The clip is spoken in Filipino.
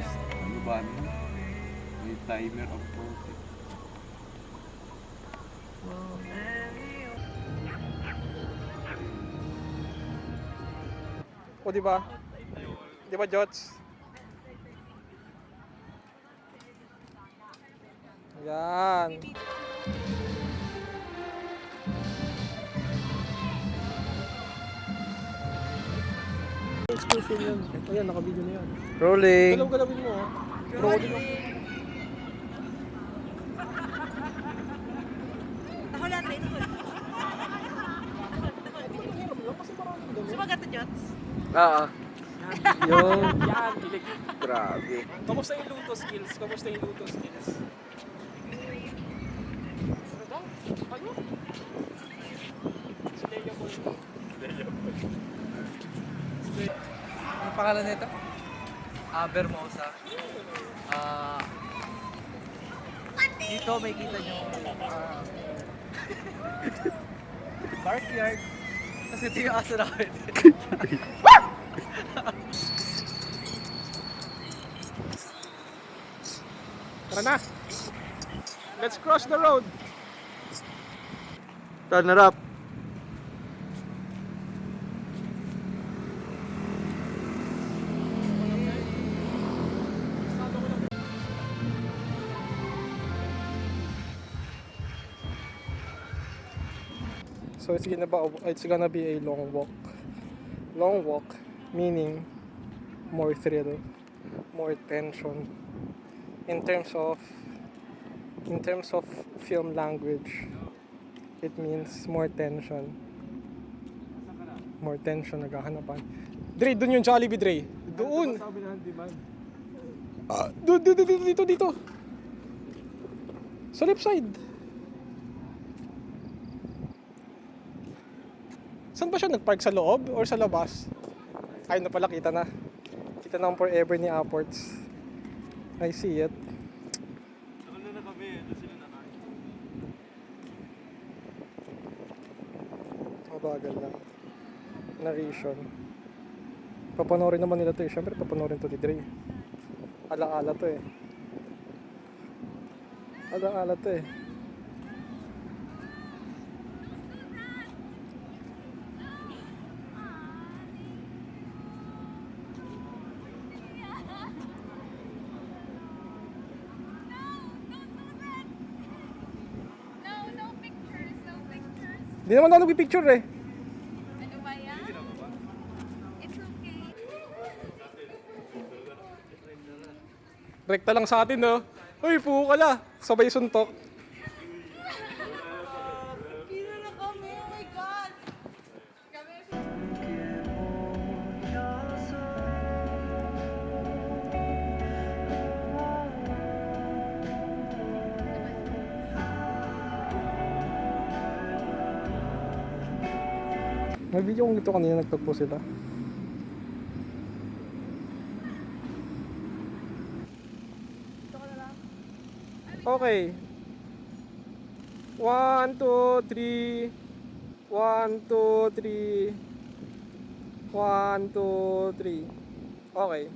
Checklist. Ano ba ano? May timer of process. O di ba? Di ba, Jots? Yan. Exclusive yan. Ayan, naka-video na yan. Rolling! Galaw-galawin mo, ha? Rolling ako. Ako lang, Ray. Sumagat na, Jots? Oo. Yung... Yan, bilig. Grabe. Kamusta yung luto skills? Kamusta yung luto skills? Ano daw? Ano? Si Leia Paul. Ang pangalan nito? Bermosa. Dito may kita nyo backyard. Kasi ito yung aso namin. Tara na! Let's cross the road! Turn it up. So it's gonna be a long walk. Long walk meaning more thrill, more tension. In terms of film language, it means more tension. More tension naghahanapan. Dre, dun yung Jollibee, Dre. Doon. Dito. Sa left side. Saan ba siya nagpark, sa loob or sa labas? Ay, na pala, kita na. Kita na ang forever ni Apports. I see it. Mabagal lang. Narration. Papanorin naman nila to eh. Siyempre papanorin to ni Dre. Ala-ala to eh. Ala-ala to eh. Hindi naman ako nagpipicture eh. Ano ba yan? It's okay. Rekta lang sa atin no. Uy, puho ka na. Sabay suntok. Kino na kami, oh my God! Kami May video kong ito kanina nagtagpo sila. Okay. 1, 2, 3. 1, 2, 3. 1, 2, 3. Okay.